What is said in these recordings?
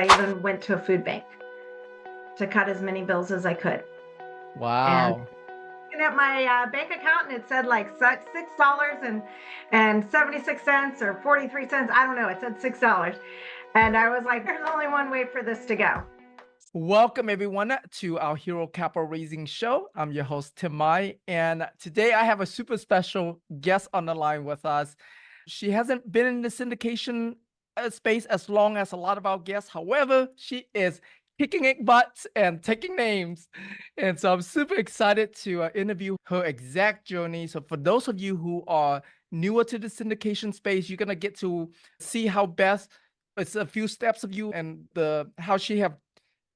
I even went to a food bank to cut as many bills as I could. And Wow. looking at my bank account, and it said like $6.76 or 43 cents. I don't know. It said $6, and I was like, "There's only one way for this to go." Welcome everyone to our Hero Capital Raising Show. I'm your host, Tim Mai, and today I have a super special guest on the line with us. She hasn't been in the syndication space as long as a lot of our guests. However, she is kicking it butts and taking names. And so I'm super excited to interview her exact journey. So for those of you who are newer to the syndication space, you're going to get to see how Beth, it's a few steps of you and how she have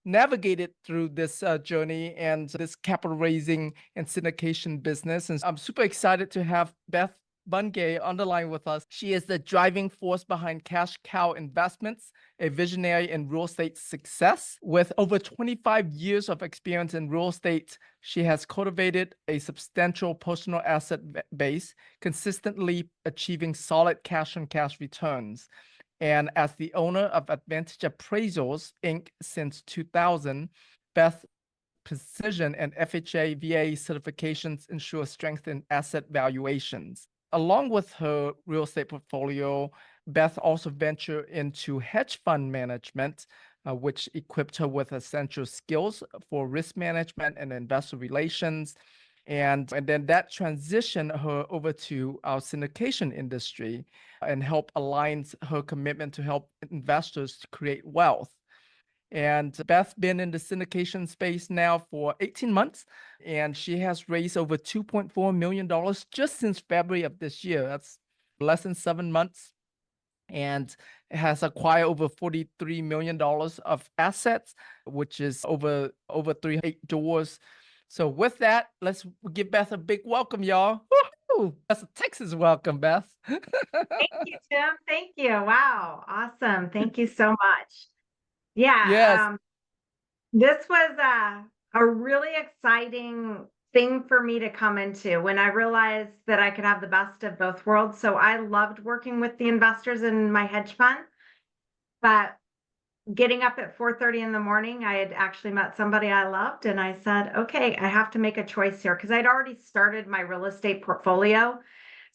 navigated through this journey and this capital raising and syndication business. And I'm super excited to have Beth Bungay on the line with us. She is the driving force behind Cash Cow Investments, a visionary in real estate success. With over 25 years of experience in real estate, she has cultivated a substantial personal asset base, consistently achieving solid cash-on-cash returns. And as the owner of Advantage Appraisals, Inc. since 2000, Beth's precision and FHA VA certifications ensure strength in asset valuations. Along with her real estate portfolio, Beth also ventured into hedge fund management, which equipped her with essential skills for risk management and investor relations. And then that transitioned her over to our syndication industry and help aligns her commitment to help investors to create wealth. And Beth's been in the syndication space now for 18 months, and she has raised over $2.4 million just since February of this year. That's less than 7 months, and has acquired over $43 million of assets, which is over 3 doors. So with that, let's give Beth a big welcome, y'all. Woo-hoo! That's a Texas welcome, Beth. Thank you, Tim. Thank you. Wow, awesome. Thank you so much. Yes. Yeah, this was a really exciting thing for me to come into when I realized that I could have the best of both worlds. So I loved working with the investors in my hedge fund, but getting up at 4:30 in the morning, I had actually met somebody I loved, and I said, okay, I have to make a choice here because I'd already started my real estate portfolio.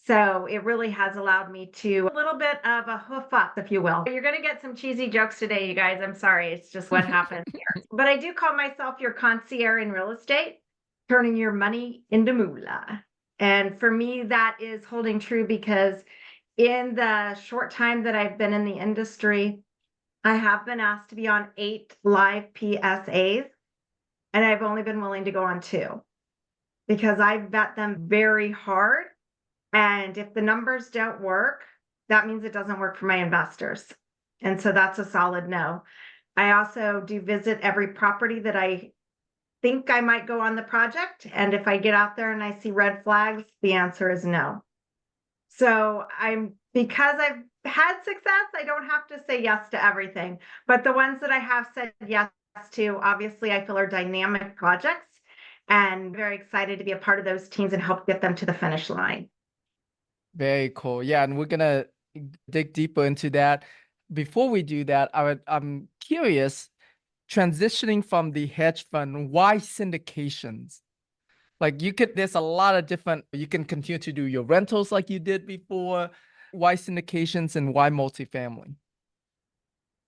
So it really has allowed me to a little bit of a hoof up, if you will. You're going to get some cheesy jokes today, you guys. I'm sorry. It's just what happens here. But I do call myself your concierge in real estate, turning your money into moolah. And for me, that is holding true because in the short time that I've been in the industry, I have been asked to be on 8 live PSAs, and I've only been willing to go on 2 because I vet them very hard. And if the numbers don't work, that means it doesn't work for my investors. And so that's a solid no. I also do visit every property that I think I might go on the project. And if I get out there and I see red flags, the answer is no. So because I've had success, I don't have to say yes to everything. But the ones that I have said yes to, obviously, I feel are dynamic projects, and very excited to be a part of those teams and help get them to the finish line. Very cool. Yeah, and we're gonna dig deeper into that. Before we do that, I'm curious, transitioning from the hedge fund, why syndications? Like there's a lot of different, you can continue to do your rentals like you did before. Why syndications and why multifamily?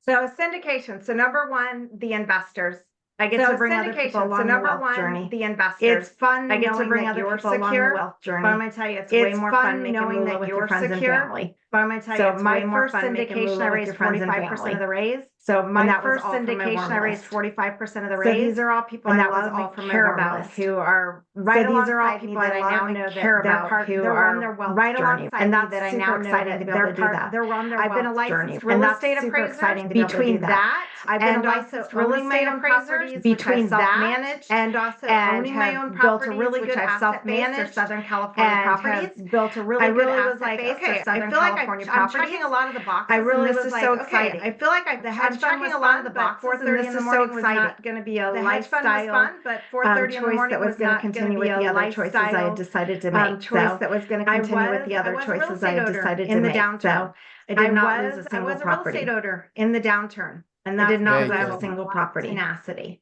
So syndication. So number one, the investors. I get to bring other people along the wealth journey. The investors. It's fun. I get to bring other people along the wealth journey. But I'm going to tell you, it's way more fun knowing that you're secure. But I'm going to tell you, it's way more fun making moolah with your friends and family. Of the raise. So my first syndication, I raised 45% of the raise. So these are all people I love and care about who are right alongside me that I now know that they're on their wealth journey. And that's that I now exciting to be able to do that. They're on their wealth journey. I've been a licensed real estate appraiser. Between that, I've been a licensed real estate appraiser. Between that and also owning my own properties, built a really good asset base for Southern California properties. Built a really good asset base for Southern California properties. I'm checking a lot of the boxes. I really was so excited. I feel like I'm checking a lot of the boxes. 4:30 in the morning was not going to be a lifestyle but 4:30 in the morning was going to continue with the other choices I had decided to make. Choice that was going to continue with the other choices I had decided to make. In the downturn, I did not lose a single property. I was a real estate owner in the downturn. And that's not because because I I have have a single property. Tenacity.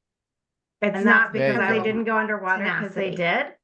It's not because Very they good. didn't go underwater because they Tenacity. did.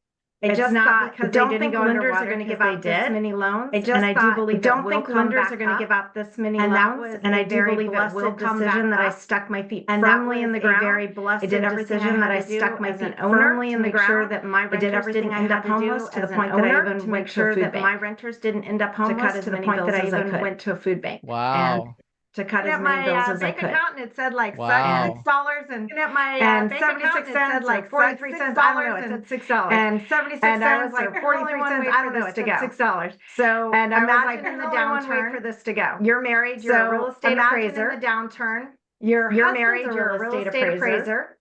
I It's just not thought, because don't they didn't think go lenders are underwater going to give because out they this did. many loans. I just And I do thought, believe don't that think will come lenders back are going to up. give out this many And that loans. was And a I do very believe it will blessed come decision back that I up. stuck my feet And that firmly in was the a ground. very blessed I did everything decision that I I had to stuck do my as an feet owner firmly to in the make sure ground. that my I did renters everything didn't I end had up to do homeless to the as an point that I owner even to went make to a sure food that bank. my renters didn't end up To homeless cut to as the many point that bills I as I even could. went to a food bank. Wow. To cut as At many my bills as I bank could. account, it said like Wow. $76 and At my and bank 76 account, it cents said or like 43 cents. I don't know. It $46 said $6. and 76 And I cents was like, or there's 43 only one cents. way I for don't know. this It to said go. $6. So And I was imagine like, in there's the only one way downturn for this to go. You're married, you're a real estate imagine appraiser. in the downturn, You're you're husband's married, a you're a real estate appraiser.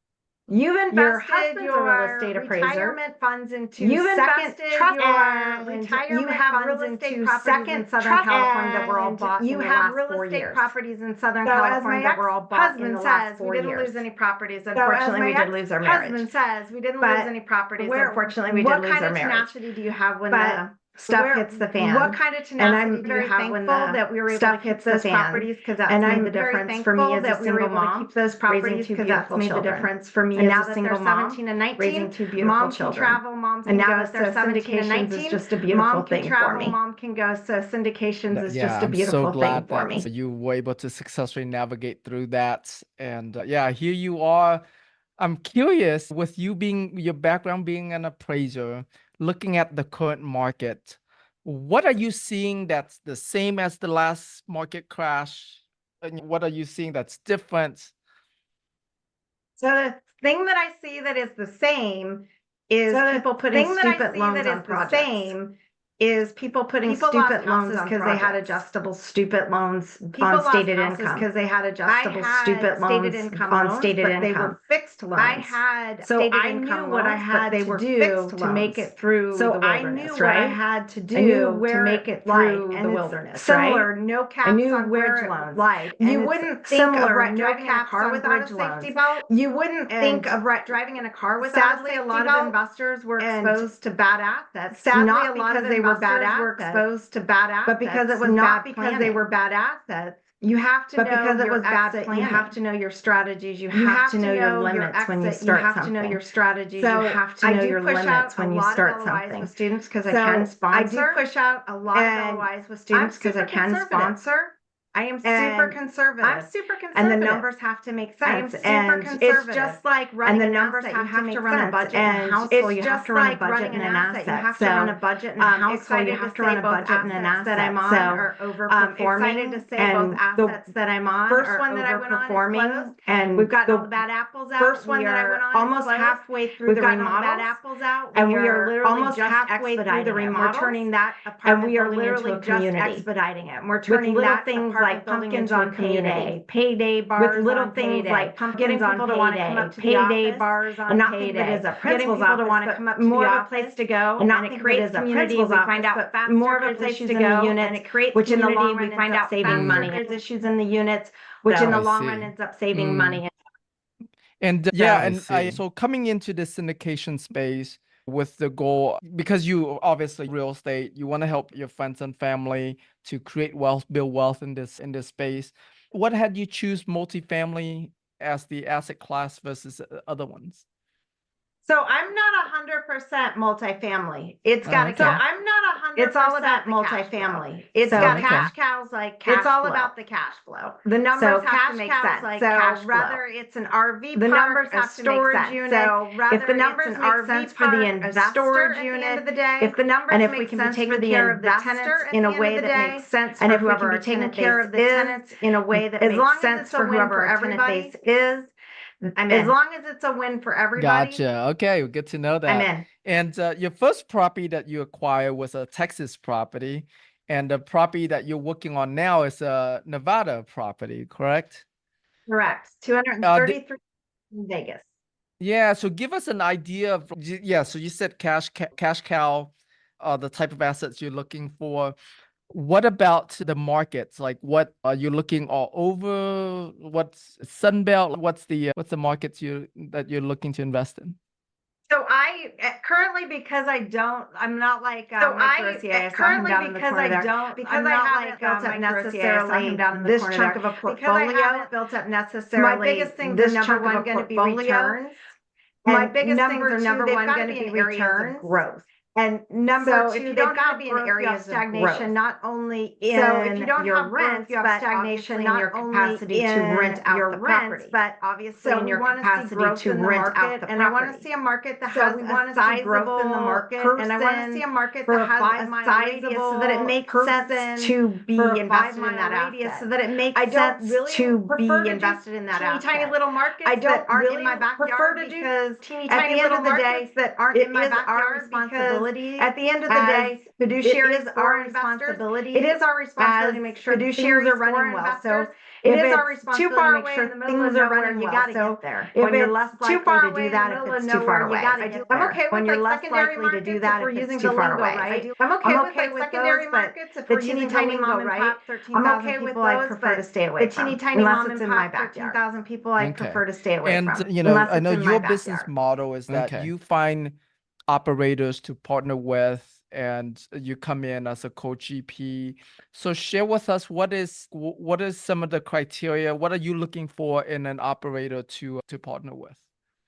You've Your invested husband's a real your estate appraiser. retirement funds into You've second invested trust your and retirement you have funds real estate into properties second in Southern trust California that were all and bought you in the have last real 4 estate years. properties in Southern So as California my that were all bought in husband the last says, 4 we didn't years. lose any properties. So as Unfortunately, my we did lose our marriage. husband says, we didn't But lose any properties. unfortunately, we did what lose kind our of marriage. tenacity do you have when But the stuff where- hits the fan. What kind of And tenacity I'm do you very have when thankful the that we were able stuff to keep hits those the fan? properties because that's And made I'm the very difference for me thankful as a that we were single able to mom. keep those Raising properties two because that's beautiful made the children. difference for me And as now a that single they're mom. 17 and 19, Raising two beautiful mom children. can travel, mom And can now go. that They're 17 and syndications 19. is just a beautiful Mom can thing for travel, me. mom can go. So syndications is Yeah, just a I'm beautiful so thing glad for that me. you were able to successfully navigate through that. And yeah, here you are. I'm curious, with you being your background being an appraiser, looking at the current market, what are you seeing that's the same as the last market crash? And what are you seeing that's different? So the thing that I see that is the same is people putting stupid loans on projects. Is people putting stupid loans because they had adjustable stupid loans on stated income because they had adjustable stupid loans on stated income. They were fixed loans. I had so I knew what I had to do to make it through the wilderness. I knew what I had to do to make it through the wilderness. Similar, no caps on bridge loans. You wouldn't think of driving in a car without a safety belt. You wouldn't think of driving in a car without a safety belt. Sadly, a lot of investors were exposed to bad assets. Sadly, a lot of they were bad assets. Were exposed to bad assets, but because it was not because they were bad assets. You have to know because it was bad planning. You have to know your strategies. You have to know your limits when you start something. You have to know your strategies. You have to know your limits when you start something. With students because I can sponsor. I do push out a lot of LOIs with students because I can sponsor. I am super conservative. I'm super conservative. And the numbers have to make sense. I am super conservative. It's just like running an asset. You have to run a budget in a household. You have to run a budget in an asset. You have to run a budget in a household. You have to run a budget in an asset. That I'm on are overperforming. Excited to say both assets that I'm on first one that I went on and we've got all the bad apples out. First one that I went on almost halfway through the remodel. Bad apples out. And we are literally almost halfway through the remodel. We're turning that apartment and we are literally just expediting it. We're turning that things like pumpkins on payday bars with little things like pumpkins on people to want to come up to payday bars on not think of it as a principal's office, to want to come up to more of a place to go, and not think of it as a principal's office, find out more of a place to go, and it creates which in the long run we find out saving money. There's issues in the units, which in the long run ends up saving money. And yeah, and so coming into the syndication space with the goal, because you obviously real estate, you want to help your friends and family to create wealth, build wealth in this space. What had you choose multifamily as the asset class versus other ones? So I'm not 100% multifamily. It's got to. So I'm not 100%. It's all about multifamily. It's got cash cows like cash. It's all about the cash flow. The numbers have to make sense. Like so rather it's an RV. The numbers have to make sense. So rather if the numbers make sense for the investor at the end of the day, if the numbers and if we can be taking care of the tenants in a way that makes sense, and if we can be taking care of the tenants in a way that makes sense for whoever our tenant base is. As long as it's a win for everybody. Gotcha. Okay, good to know that. I'm in. And your first property that you acquired was a Texas property, and the property that you're working on now is a Nevada property, correct? Correct. 233 in Vegas. Yeah. So give us an idea of So you said cash cow, the type of assets you're looking for. What about the markets? Like, what are you looking all over? What's Sunbelt? What's the markets that you're looking to invest in? So I currently because I'm not like So micro CA. I saw him down in the corner there. Because I'm I not haven't like built up micro CA, I saw necessarily him down in the this corner chunk there. of a Because I portfolio. haven't built up necessarily My biggest things this are number chunk of one a going to be portfolio. returns. My And biggest number things are two, number they've one got going to to be be areas returns. of growth. And number So two, if you they've don't got to have be in growth, you have areas of stagnation, growth. not only in So if you don't your have growth, rents, you have but stagnation, obviously in not your only capacity to rent in out your the rents, property. but obviously So in we your want to see capacity growth to in the rent out market, the and I want to property. see a market that So has we a want to see growth in the sizable market, and I want to see a market for that a has 5 a mile sizable radius so that it makes sense person to be for a invested in 5 that mile radius asset. so that it makes I don't sense really to prefer be to invested in that teeny asset. tiny little markets I that don't aren't really in my backyard prefer to do because teeny at tiny the end little of the markets day, that aren't it in my is our backyard responsibility because at the end of the as day, fiduciaries it is for our investors. responsibility. It is our responsibility to make sure that things fiduciaries are for running well. So investors. it If is our it's responsibility too to far make away sure in the middle of things are nowhere, running you well. got to So get there. if When you're it's less too likely far to away do in the that middle if of it's too nowhere, far you away. got to get there. I'm okay When with you're like less secondary likely to do markets that if we're if it's using too the far lingo away. right. I'm okay with like those, secondary but markets if the we're teeny using tiny the lingo mom and right. pop, I'm 13,000 okay with people, I'd those, prefer to but stay away the teeny from. tiny Unless mom it's and in my pop, backyard. 13,000 people, I'd Okay. prefer to stay away And from. you know, Unless I know it's in my your business backyard. model is that Okay. you find operators to partner with and you come in as a co-GP. So share with us what is some of the criteria? What are you looking for in an operator to partner with?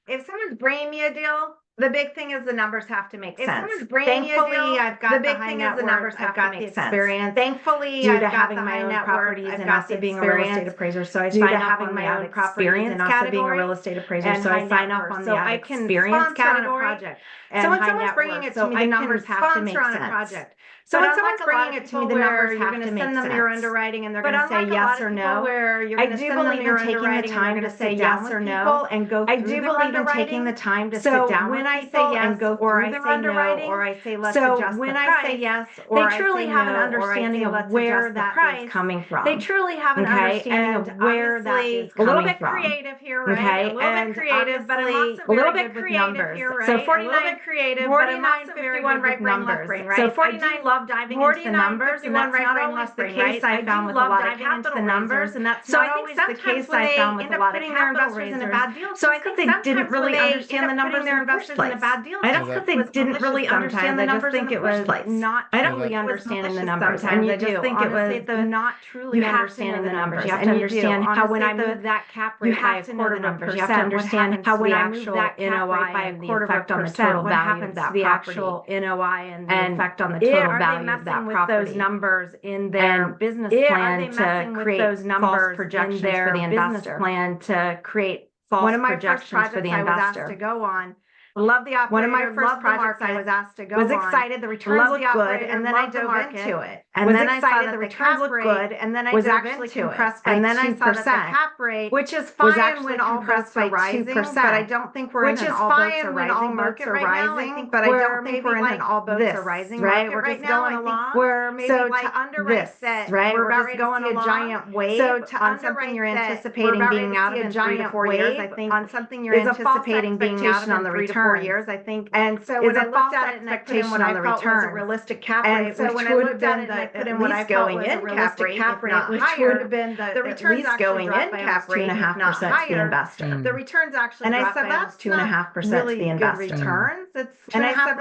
If someone's bringing me a deal, the big thing is the numbers have to make If sense. someone's bringing me a Thankfully, deal, I've got the the big high thing net is the worth, numbers I've have to got make the sense. experience. Thankfully, Due I've to got having the my high own net properties worth, I've and got also the being a real estate experience. appraiser, so I Due sign to off having on my the own ad properties experience and also being a category real estate appraiser, and so I high sign net off worth. on So the I ad can experience sponsor on a category. project. And So when high someone's net bringing worth. it to So me, I the can numbers have to make sponsor on a sense. project. So But when unlike someone's a lot bringing of it to me, people the where numbers you're have to gonna make send them your sense. underwriting and they're But gonna say unlike a lot yes of or people no, where you're I gonna do send them believe your in taking the underwriting and they're time to gonna say sit yes down or with no. people and go I through do their believe in taking the underwriting. time to So sit down when with I say people yes, and go or through I their say no, underwriting, or I say let's so adjust when the I price, say yes they or I truly say have an no, or I understanding say of let's where adjust the that price, is coming from. they truly have an Okay, understanding and of where that obviously is a little coming bit from. creative here, right? Okay, A little and bit creative, but I'm obviously also a little very bit good with creative numbers. here, So right? A little 49, bit creative, but I'm 49, also very 51 good right with brain, numbers. left brain, right? So I 49, do love diving into the 49, numbers, and 51 that's right not brain, always left the brain, case right? I I do found with a love lot of diving into the capital numbers, raisers, and that's so not I think always the sometimes case when I they found with end a up lot of putting their capital investors in a raisers. bad deal, So I just think 'cause they didn't sometimes when really they understand end the up numbers putting their in the first investors in a place. bad deal, I just don't Yeah, think they was didn't malicious really sometimes. understand the I just numbers in think the it first was place. not I don't Yeah, really that- understanding the malicious numbers, sometimes. and I you just do. think it Honestly, was the not truly you have to understanding know the numbers. You have and to you do. understand how Honestly, when I move that cap rate by a quarter of a percent, you have to understand how when I move that cap rate by a quarter of a percent, what happens to the actual NOI and the effect on the total value of that property. Those numbers in their business plan to create those numbers projections for the investor. Plan to create false projections for the investor. I was asked to go on. Love the operator. One of my first projects I was asked to go on. Was excited. The returns looked good, and then I dove into it. And then I saw that the returns looked good, and then I was actually compressed by 2%. And then I saw that the cap rate, which is fine when all boats are rising, but I don't think we're in an all boats are rising market right now. I think, but I don't think we're in an all boats are rising market right now. We're just going along. We're maybe to underwrite that, right? We're just going a giant wave. So to on something you're anticipating being out of in 3 to 4 years, I think on something you're anticipating being out of in 3 to 4 years, I think. And so when I looked at it and I put in what I felt was a realistic cap rate, so when I looked at it and I put in what I felt was a realistic cap rate, which would have been the returns going in cap rate, 2.5% to the investor. The returns actually, and I said that's 2.5% to the investor. Returns. It's and I said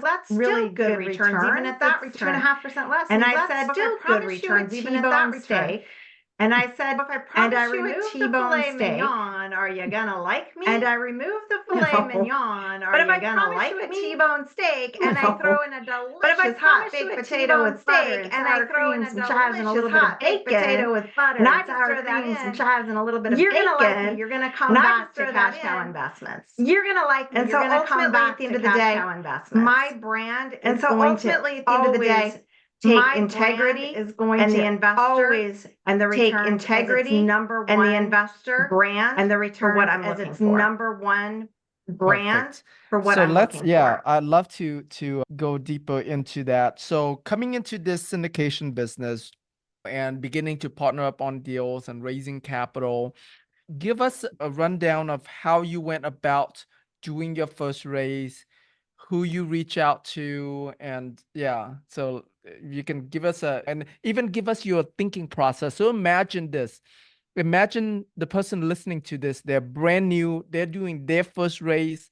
that's really good returns, even at that return, 2.5% less. And I said still good returns, even at that return. And I said, if I promise you a T-bone steak, are you gonna like me? And I removed the filet mignon, are you gonna like me? T-bone steak, and I throw in a delicious hot baked potato with butter, and I throw in some chives and a little bit of bacon, potato with butter, and I just throw that in some chives and a little bit of bacon. You're gonna like me. You're gonna come back to cash cow investments. You're gonna like me. And so ultimately, at the end of the day, my brand is going to at the end of the day. Take integrity is going and to the investor always and the take integrity number one and the investor brand and the return what I'm as its for. Number one brand Perfect. for what So I'm let's looking for. I'd love to go deeper into that. So coming into this syndication business and beginning to partner up on deals and raising capital, give us a rundown of how you went about doing your first raise, who you reach out to, and yeah, so you can give us and even give us your thinking process. So imagine this. Imagine the person listening to this, they're brand new, they're doing their first raise,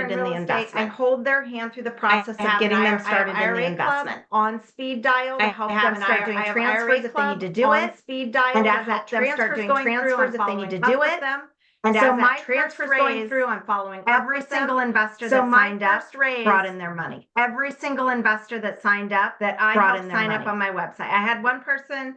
started in the investment. I hold their hand through the process of getting them started in the investment. On speed dial to help them start doing transfers if they need to do it. Speed dial and as that them start doing transfers if they need to do it. And so my transfers going through, I'm following every single investor that signed up, brought in their money. Every single investor that signed up that I helped sign up on my website. I had one person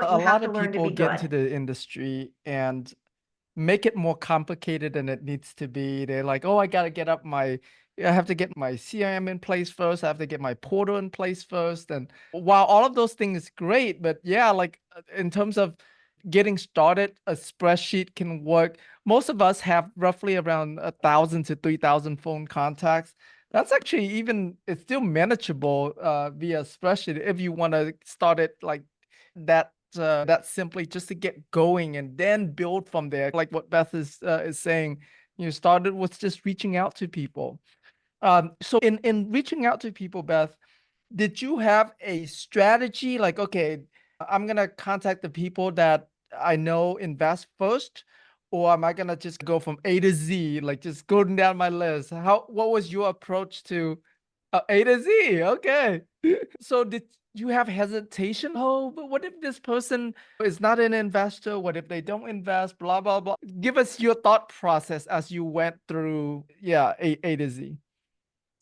A lot of people get into the industry and make it more complicated than it needs to be. They're like, oh, I have to get my CRM in place first. I have to get my portal in place first. And while all of those things is great, but yeah, like in terms of getting started, a spreadsheet can work. Most of us have roughly around 1,000 to 3,000 phone contacts. That's actually it's still manageable via spreadsheet if you want to start it like that simply, just to get going and then build from there. Like what Beth is saying, you started with just reaching out to people. So in reaching out to people, Beth, did you have a strategy? Like, okay, I'm gonna contact the people that I know invest first, or am I gonna just go from A to Z, like just going down my list? What was your approach to A to Z? Okay. So you have hesitation? Oh, but what if this person is not an investor? What if they don't invest? Blah, blah, blah. Give us your thought process as you went through, A to Z.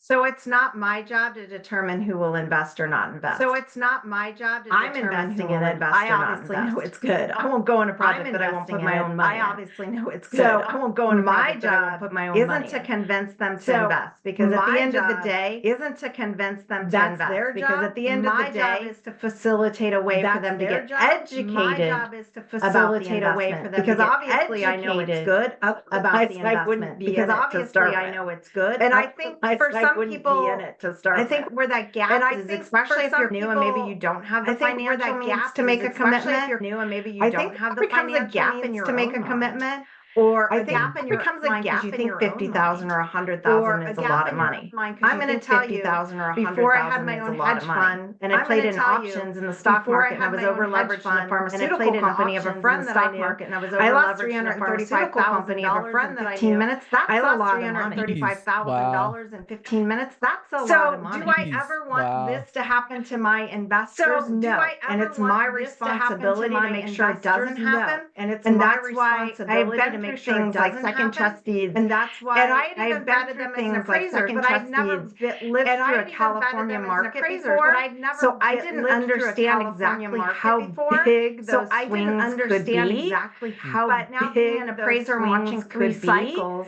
So it's not my job to determine who will invest or not invest. So it's not my job to I'm determine who investing will in it. invest I or not obviously invest. know it's good. I won't go on a project that I won't put my own money in. I obviously know it's good. So I won't go on a my project that I won't job put my own money isn't to in. convince them to So invest, because at the my end of the job day isn't to convince them to That's invest. their Because job. at the end of My the job day is to facilitate a way for that's them to their get job. educated My job is to about the facilitate a way for investment, them because to get obviously I know it's educated good. about Otherwise, the I wouldn't investment, be because in it to obviously start I with. know it's good. And I Otherwise, think for I some wouldn't people, be in it to start I think with. where that gap And I is, think especially if for you're some new and maybe people, you don't have the I think where financial that means gap to make a is, especially if commitment. you're new and maybe you I don't think have that the becomes a financial gap in means your to make own a mind. commitment, or I a think gap in it your becomes own a mind gap because you in think your own 50,000 mind. or 100,000 Or is a a lot gap of in your money. own mind because I'm you going think to tell you, 50,000 or before I had 100,000 my is a own lot hedge of money. fund, And I I'm played gonna in tell you, options in the stock before I market, and I had was my own over hedge leveraged in the fund, and I pharmaceutical played in company of a options in friend the that I stock knew. market, and I was over I lost leveraged in the pharmaceutical company of a $335,000 friend in that I 15 knew. minutes. That's I a lost lot of money. $335,000 in 15 minutes. That's a lot So of money. do I Jeez. ever want Wow. this to happen to my investors? So do No. I And ever it's my want this to happen to responsibility to my make sure it investors? doesn't No. happen. And it's And my that's why I've responsibility been to through make sure it things like doesn't second happen. trust deeds. And that's why And I had even I've been vetted through them as things an like appraiser, second but I've trust never deeds. lived And I through had a even vetted California them as an market appraiser, before. but I've never So I didn't lived through a understand California exactly market how before. big So those I didn't swings could understand be. exactly how But now being big an those appraiser and watching swings 3 could be. cycles,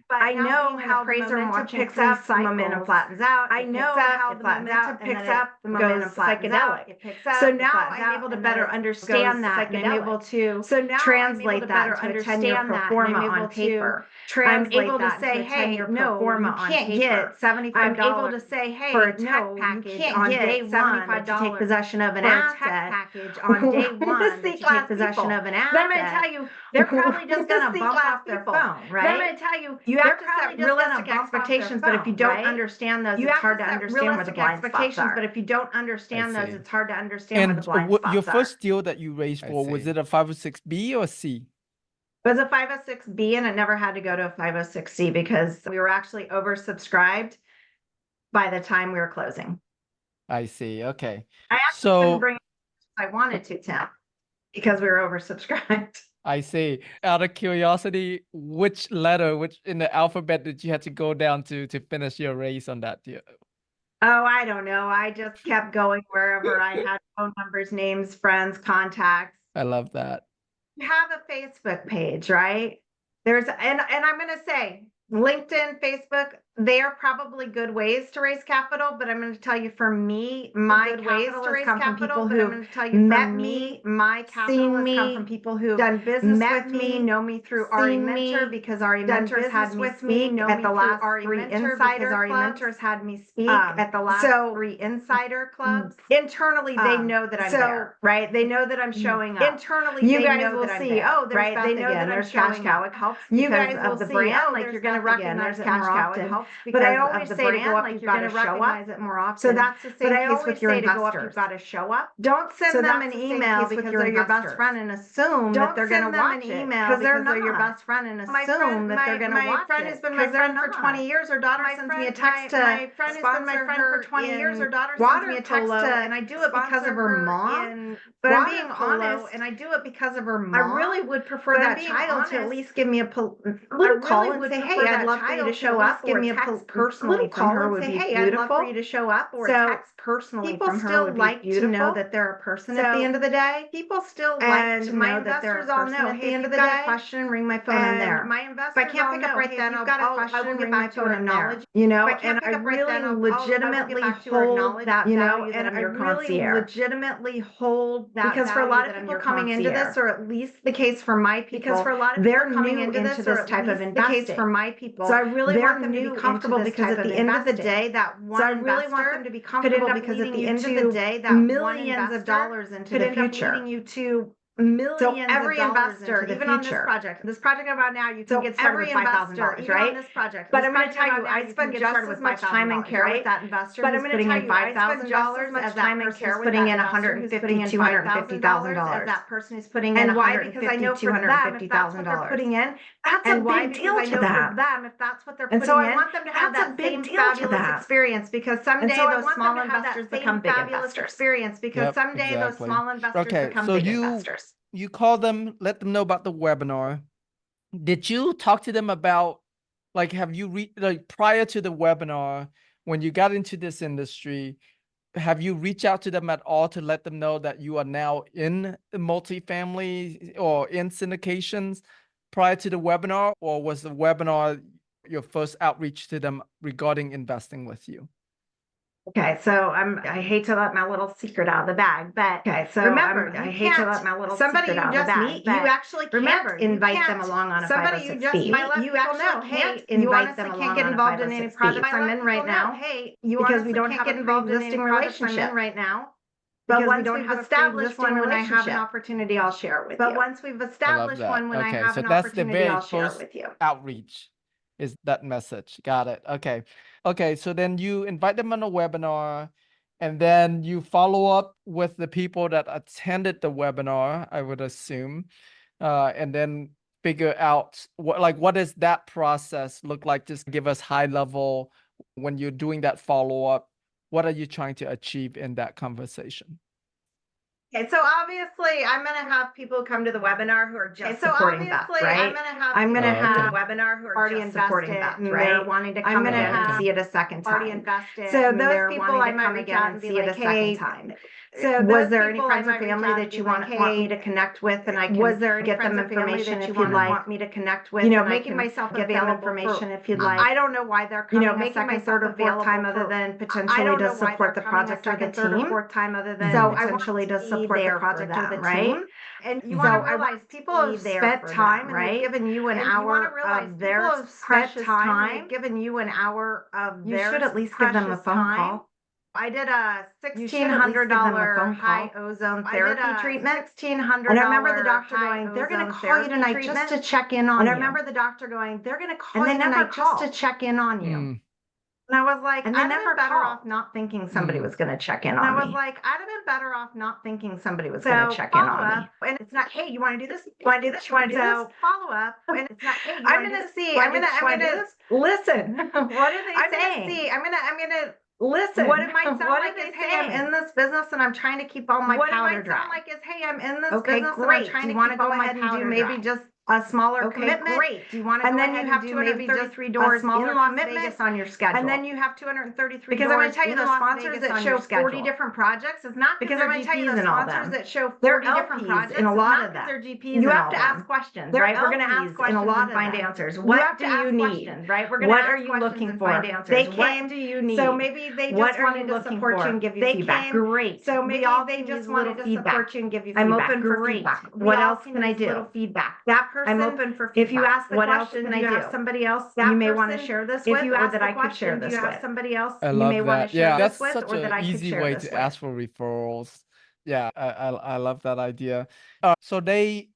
but I now know being an how the appraiser and momentum watching picks 3 up, the momentum cycles, flattens out. I it know picks up, how it the flattens momentum out, and picks then up, it the momentum goes flattens out, psychedelic. it picks up, So it now flattens I'm out, able to and then better it understand goes that, and I'm able psychedelic. to So now translate that better into a 10-year understand pro that, and forma I'm on able to paper. I'm translate able to that say, into a hey, 10-year pro no, forma you on can't paper. get $75 I'm able to say, hey, for a tech no, you package can't on get day one to take $75 possession of an for a tech asset. package on day one to take possession of an asset. Then I'm going to tell you, they're probably just going to bump off their people. phone, right? Then I'm going to tell you, You have they're to set probably just realistic gonna bump off their expectations, but if you phone, don't right? understand those, You it's have hard to to set understand where the realistic blind spots expectations, are. but if you don't understand those, see. it's hard to understand where the And blind your spots are. first deal that you raised for, was see. it a 506B or C? It was a 506B, and it never had to go to a 506C because we were actually oversubscribed by the time we were closing. I see. Okay. I actually couldn't bring it if I wanted to, Tim, because we were oversubscribed. I see. Out of curiosity, which letter, which in the alphabet did you have to go down to finish your race on that deal? Oh, I don't know. I just kept going wherever I had phone numbers, names, friends, contacts. I love that. You have a Facebook page, right? And I'm going to say LinkedIn, Facebook, they are probably good ways to raise capital, but I'm going to tell you, for me, my capital has come from people who met me, my capital has come from people who done business with me, know me through RE Mentor, because RE Mentors had me speak at the last 3 Insider Clubs. Had me speak at the last 3 Insider Clubs. Internally, they know that I'm there, right? They know that I'm showing up. Internally, you guys will see. Oh, there's Beth again. There's Cash Cow. It helps. You guys will see. Oh, like you're going to recognize it more often. But I always say to go up, you've got to show up. It more often. So that's the same case with your investors. You've got to show up. Don't send them an email because they're your best friend and assume that they're going to watch it, because they're your best friend, and assume that they're going to watch it. My friend has been my friend for 20 years. Her daughter sends me a text to my friend has been my friend for 20 years. Her daughter sends me a text to, and I do it because of her mom. But I'm being honest, and I do it because of her mom. I really would prefer that child to at least give me a little call and say, "Hey, I'd love for you to show up." Give me a text personally from her would be beautiful. I'd love for you to show up, or a text personally from her would be beautiful. People still like to know that they're a person at the end of the day. People still like to know that they're a person at the end of the day. If you've got a question, ring my phone in there. My investors, if I can't pick up right then, I've got a question, ring my phone in there. You know, and I really legitimately hold that, you know, and I really legitimately hold that, because for a lot of people coming into this, or at least the case for my people, because for a lot of people coming into this type of investing, the case for my people, so I really want them to be comfortable, because at the end of the day, that one investor, I really want them to be comfortable, because at the end of the day, that millions of dollars into the future, leading you to millions. So every investor, even on this project about now, you can get started with $5,000, right? On this project, but I'm going to tell you, I spent just as much time and care with that investor, but I'm putting in $5,000 as that person is putting in $150,000, $250,000 as that person is putting in $150,000, $250,000. Putting in, That's And a why? big deal Because I to know that. for them, if that's what they're And putting so I in, want them to have that's that a big same deal to fabulous that. experience, because someday So I those want small them to have that investors same become big fabulous investors. experience, because Yep, someday those exactly. small investors Okay, become so big you investors. you call them, let them know about the webinar. Did you talk to them about, like, have you like prior to the webinar, when you got into this industry, have you reached out to them at all to let them know that you are now in multifamily or in syndications prior to the webinar, or was the webinar your first outreach to them regarding investing with you? Okay, so I hate to let my little secret out of the bag, but Okay, so remember, I I hate to let my little secret out of the bag. meet, you actually can't remember, invite you them can't- along on a somebody you 506 just B. meet, You actually can't invite them along get on a involved in any 506 B. projects I I'm let in right people know, now, hey, you because we honestly don't can't have get a involved in any pre-existing projects I'm in relationship. right now. But Because we once don't we've have a established pre-existing one when I have an relationship. opportunity, I'll share it with But you. once we've I love established that. one, when I Okay, have so an that's the opportunity, very I'll share it first with you. outreach, is that message. Got it. Okay. Okay, so then you invite them on a webinar, and then you follow up with the people that attended the webinar, I would assume, and then figure out what does that process look like? Just give us high level when you're doing that follow up. What are you trying to achieve in that conversation? Okay, so obviously I'm going to have people come to the webinar who are just supporting Beth, right? I'm going to have okay. webinar who are Already just supporting invested Beth, and right? they're wanting to I'm come gonna in okay. and see it a second Already time. invested, So and those they're people wanting I to might come reach again out and and see be it a like, second hey, time. so Was those there any people friends I or might reach family out and that be you like, want me hey, to connect with, and I can was there any get them friends or family information that if you you'd like? want me to connect with? You know, and I making can myself get them available information for, if you'd like. I don't know why they're you coming know, a making second, myself third, or fourth time available other than I potentially don't to know why support the they're coming a project or the second, third, or team. fourth time other than So I potentially want to to support be the there project for or the them, team. right? And you So want I to realize want people to have be there spent for time them, and they've right? given you an And you wanna hour realize of people their have spent precious time time. and They've given you an hour of You their should at least give them a precious phone time. call. I did a You should at least give them a $1,600 phone high call. ozone I therapy did a treatment. $1,600 And I remember the doctor high going, they're going to ozone call you therapy tonight treatment. just to check in on And I you. remember the doctor going, they're going to call And they you never tonight just to called. check in on you. Hmm. And I was like, And they I'd have never been better called. off not thinking somebody Hmm. was going to check in And on I me. was like, I'd have been better off not thinking somebody was So going to check in follow on me. up, And it's not, hey, you want to do this? You want to do this? You want to do So this? Follow up. And it's not, hey, you I'm want to do gonna this? see. You I'm wanna do gonna. this? You I'm wanna do gonna this? listen. What are they I'm saying? gonna see. I'm gonna Listen. what it might sound What like are they is, hey, I'm saying? in this business and I'm trying to keep all my What it powder might dry. sound Like is, hey, I'm in this Okay, business great. and I'm trying Do you to wanna keep all go my ahead and powder do maybe maybe just a smaller Okay, commitment? great. Do you want to And go then ahead you have and do maybe just 233 a doors smaller in Las commitment? Vegas on your schedule. And then you have 233 Because I'm doors gonna tell you in those Las sponsors Vegas that on show your 40 schedule. Different projects is not Because they're I'm gonna tell you GPs the and all sponsors them. that show They're 40 different LPs projects in a is lot not of 'cause them. they're GPs You and have all to them. ask questions, They're right? We're gonna LPs ask in a questions lot and of find them. answers. You What have do to you ask need? questions, Right? We're gonna What ask are you questions looking and for? find answers. They What came. do you need? So maybe they What just are wanted you to looking support for? you and give you They feedback. came. Great. So We maybe all they can just use wanted little to feedback. support you and give you I'm feedback. open for Great. feedback. We What all else can I use do? little feedback. That person. I'm open for feedback. If you ask the What else question, can do I you do? have somebody else That you may want to person, share this if with, you or ask that the I could share question, do this you have with? somebody else I you love may want that. to share Yeah, this that's with, such or that an I could easy share way this to with? ask for referrals. Yeah, I love that idea. So they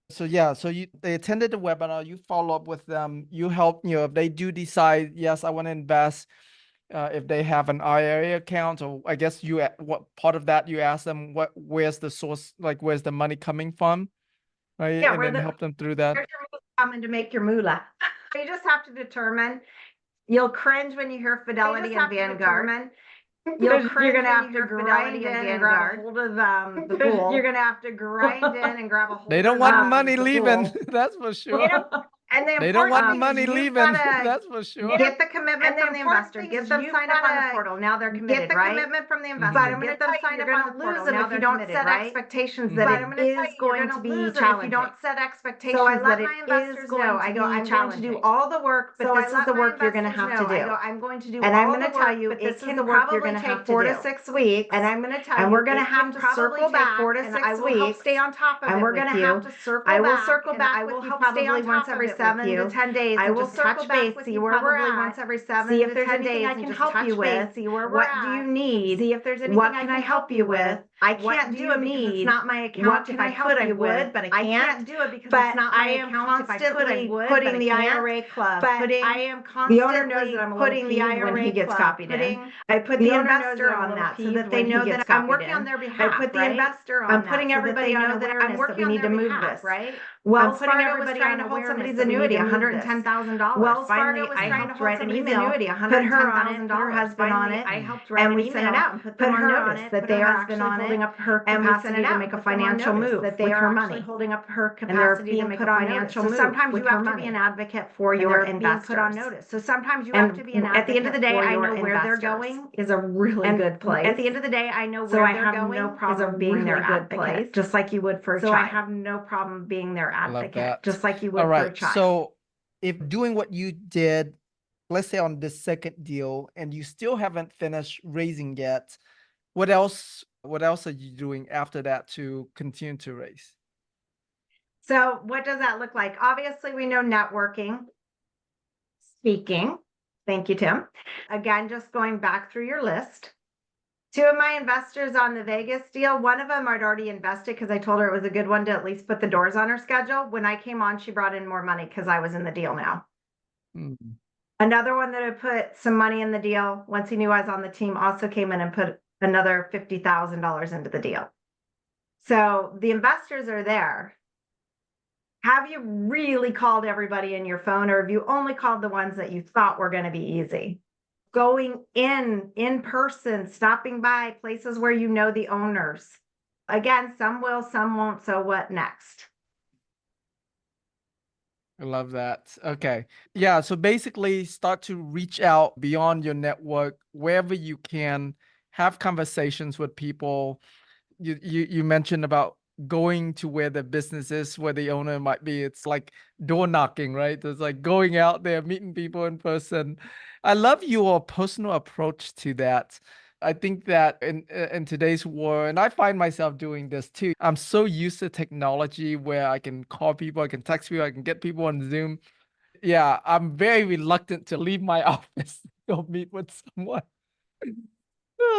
attended the webinar. You follow up with them. You help. If they do decide, yes, I want to invest. If they have an IRA account, or I guess what part of that you ask them, where's the source, like where's the money coming from, right? Yeah, And then help them through that. Where's your moolah coming to make your moolah? You just have to determine. You'll cringe when you hear Fidelity and Vanguard. You're gonna have to grind in and grab a hold of the pool. You're gonna have to grind in and grab a hold. They don't of want money the leaving. pool. That's for sure. And the They don't want important thing money is you've leaving. gotta That's for sure. get the commitment from the investor. Get them signed up on the portal. Now they're committed, right? Get the commitment from the investor. But I'm gonna tell you, you're gonna lose them if you don't set expectations But that I'm it is going to be challenging. If you don't set expectations So I let that my it investors is know, going to I be go, I'm going to challenging. do all the work, but So this is the work you're going to have to do. I'm going to do And all I'm going the to tell work, you, but it this is can the work you're probably going to have take to 4 do. to 6 weeks. And I'm going to tell and you, we're going to it have can to circle probably take back, 4 to and 6 I will help weeks, stay on top of and it we're with gonna you. have to circle I will back, circle and back I with will you help stay probably on once top every of it 7 with to you. 10 days. I and will just circle touch back base, with see you where we're probably at. once every 7 See to if there's 10 anything days I and can just help touch you base, with. see where we're What at. do you need? See if there's anything What I can I help you with? I can't do it because it's not my account. If I could, I would, but I can't do it because it's not my account. If I could, I would, putting the IRA club, putting the owner knows that I'm putting the IRA when he gets copied in. I put the investor on that so that they know that I'm working on their behalf. I put the investor on that. I'm putting everybody on that I'm working on their behalf, right? Wells Fargo was trying to hold somebody's annuity, $110,000. Wells Fargo was trying to hold somebody's annuity, $110,000. Put her husband on it. I helped write an email. And we sent it out and put her on it. That they are actually holding up her capacity to make a financial move. That they are actually holding up her capacity to make a financial move. So sometimes you have to be an advocate for your investors. Put on notice. So sometimes you have to be an advocate. At the end of the day, I know where they're going is a really good place. At the end of the day, I know where they're going. So I have no problem being their advocate, just like you would for a child. So I have no problem being their advocate, just like you would for a child. So if doing what you did, let's say on this second deal, and you still haven't finished raising yet, what else are you doing after that to continue to raise? So what does that look like? Obviously, we know networking, speaking. Thank you, Tim. Again, just going back through your list. 2 of my investors on the Vegas deal, one of them I'd already invested because I told her it was a good one to at least put the doors on her schedule. When I came on, she brought in more money because I was in the deal now. Mm-hmm. Another one that had put some money in the deal, once he knew I was on the team, also came in and put another $50,000 into the deal. So the investors are there. Have you really called everybody in your phone, or have you only called the ones that you thought were going to be easy? Going in person, stopping by places where you know the owners. Again, some will, some won't. So what next? I love that. Okay. Yeah. So basically start to reach out beyond your network wherever you can, have conversations with people. You mentioned about going to where the business is, where the owner might be. It's like door knocking, right? It's like going out there, meeting people in person. I love your personal approach to that. I think that in today's world, and I find myself doing this too, I'm so used to technology where I can call people, I can text people, I can get people on Zoom. Yeah, I'm very reluctant to leave my office to go meet with someone.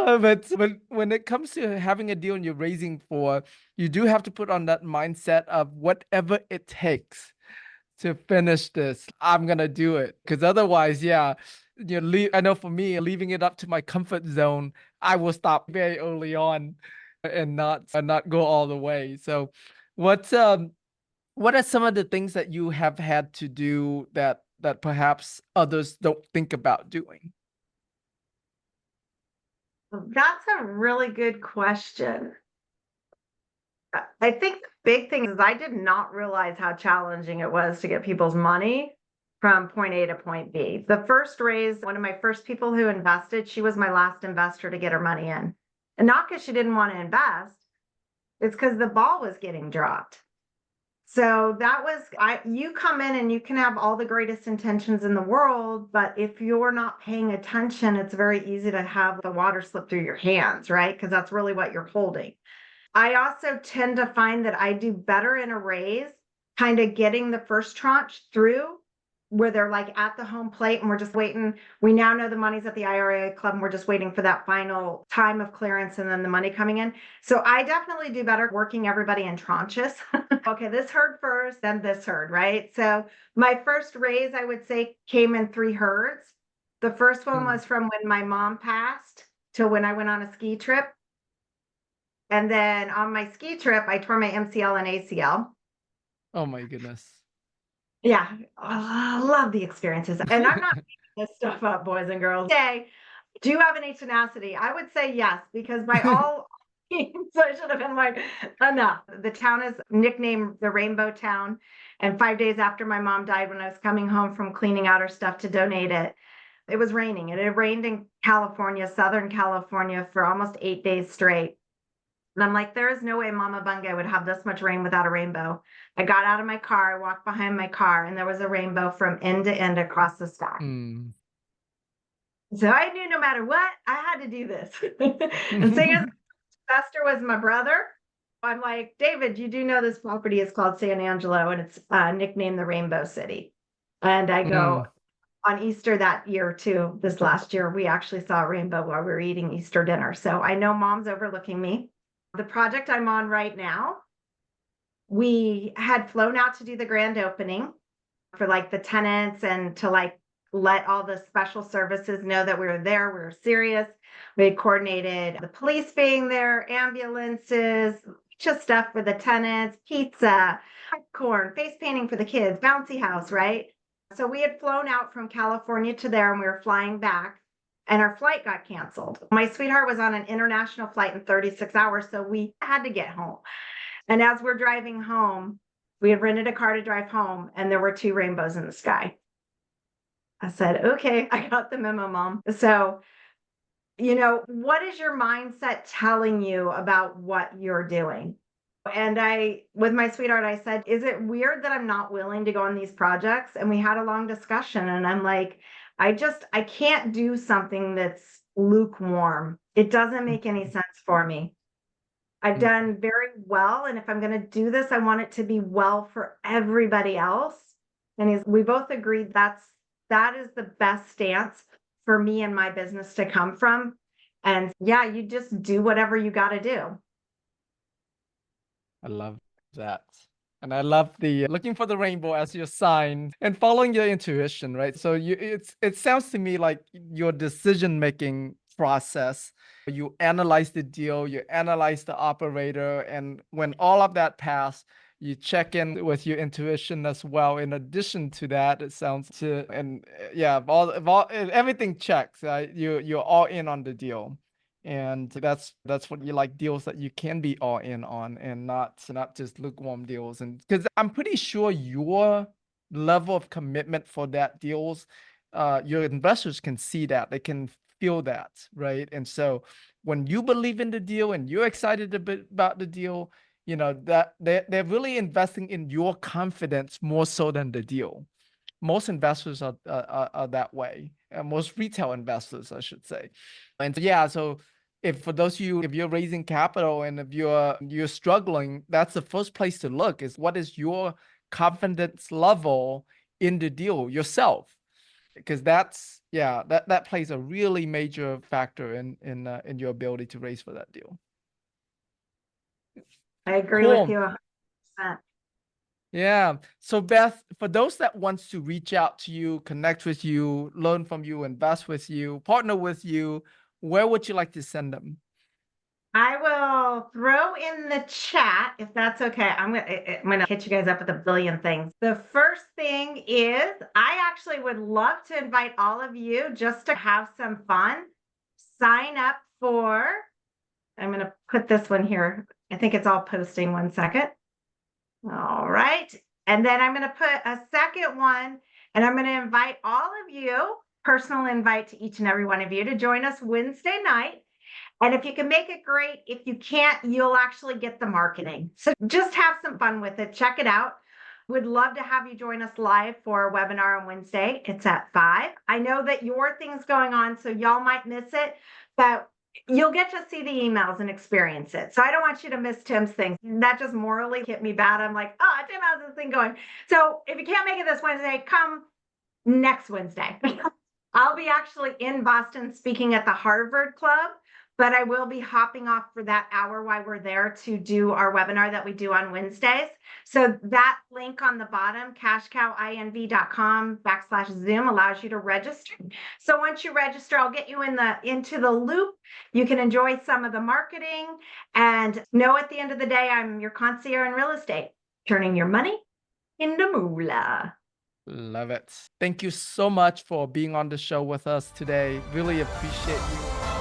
But when it comes to having a deal and you're raising for, you do have to put on that mindset of whatever it takes to finish this, I'm gonna do it. Because otherwise, yeah, I know for me, leaving it up to my comfort zone, I will stop very early on and not go all the way. So, what are some of the things that you have had to do that perhaps others don't think about doing? That's a really good question. I think the big thing is I did not realize how challenging it was to get people's money from point A to point B. The first raise, one of my first people who invested, she was my last investor to get her money in. And not because she didn't want to invest, it's because the ball was getting dropped. So that was, you come in and you can have all the greatest intentions in the world, but if you're not paying attention, it's very easy to have the water slip through your hands, right? Because that's really what you're holding. I also tend to find that I do better in a raise, kind of getting the first tranche through where they're like at the home plate and we're just waiting. We now know the money's at the IRA club and we're just waiting for that final time of clearance and then the money coming in. So I definitely do better working everybody in tranches. Okay, this herd first, then this herd, right? So my first raise, I would say, came in 3 herds. The first one was from when my mom passed till when I went on a ski trip. And then on my ski trip, I tore my MCL and ACL. Oh my goodness. Yeah, I love the experiences. And I'm not making this stuff up, boys and girls. Say, do you have any tenacity? I would say yes, because by all means, I should have been like, enough. The town is nicknamed the Rainbow Town. And 5 days after my mom died, when I was coming home from cleaning out her stuff to donate it, it was raining. It had rained in California, Southern California, for almost 8 days straight. And I'm like, there is no way Mama Bungay would have this much rain without a rainbow. I got out of my car, I walked behind my car, and there was a rainbow from end to end across the sky. So I knew no matter what, I had to do this. And seeing as investor was my brother, I'm like, David, you do know this property is called San Angelo, and it's nicknamed the Rainbow City. And I go, on Easter that year too, this last year, we actually saw a rainbow while we were eating Easter dinner. So I know Mom's overlooking me. The project I'm on right now, we had flown out to do the grand opening for like the tenants and to like let all the special services know that we were there. We were serious. We had coordinated the police being there, ambulances, just stuff for the tenants, pizza, popcorn, face painting for the kids, bouncy house, right? So we had flown out from California to there and we were flying back and our flight got canceled. My sweetheart was on an international flight in 36 hours, so we had to get home. And as we're driving home, we had rented a car to drive home and there were 2 rainbows in the sky. I said, okay, I got the memo, Mom. So, what is your mindset telling you about what you're doing? And with my sweetheart, I said, is it weird that I'm not willing to go on these projects? And we had a long discussion and I'm like, I can't do something that's lukewarm. It doesn't make any sense for me. I've done very well. And if I'm going to do this, I want it to be well for everybody else. And we both agreed that is the best stance for me and my business to come from. And yeah, you just do whatever you got to do. I love that. And I love the looking for the rainbow as your sign and following your intuition, right? So it sounds to me like your decision-making process, you analyze the deal, you analyze the operator, and when all of that pass, you check in with your intuition as well. In addition to that, it sounds to, and yeah, everything checks, right? You're all in on the deal. And that's what you like, deals that you can be all in on and not just lukewarm deals. And because I'm pretty sure your level of commitment for that deals, your investors can see that, they can feel that, right? And so when you believe in the deal and you're excited about the deal, that they're really investing in your confidence more so than the deal. Most investors are that way. Most retail investors, I should say. And so if you're raising capital and if you're struggling, that's the first place to look, is what is your confidence level in the deal yourself? Because that plays a really major factor in your ability to raise for that deal. I agree with you 100%. Yeah. So Beth, for those that wants to reach out to you, connect with you, learn from you, invest with you, partner with you, where would you like to send them? I will throw in the chat, if that's okay. I'm gonna hit you guys up with a billion things. The first thing is, I actually would love to invite all of you just to have some fun. Sign up for, I'm gonna put this one here. I think it's all posting, 1 second. All right. And then I'm gonna put a second one and I'm gonna invite all of you, personal invite to each and every one of you, to join us Wednesday night. And if you can make it, great. If you can't, you'll actually get the marketing. So just have some fun with it. Check it out. Would love to have you join us live for a webinar on Wednesday. It's at 5. I know that your thing's going on, so y'all might miss it, but you'll get to see the emails and experience it. So I don't want you to miss Tim's thing. That just morally hit me bad. I'm like, oh, Tim has this thing going. So if you can't make it this Wednesday, come next Wednesday. I'll be actually in Boston speaking at the Harvard Club, but I will be hopping off for that hour while we're there to do our webinar that we do on Wednesdays. So that link on the bottom, cashcowinv.com/Zoom, allows you to register. So once you register, I'll get you into the loop. You can enjoy some of the marketing and know at the end of the day, I'm your concierge in real estate, turning your money into moolah. Love it. Thank you so much for being on the show with us today. Really appreciate you.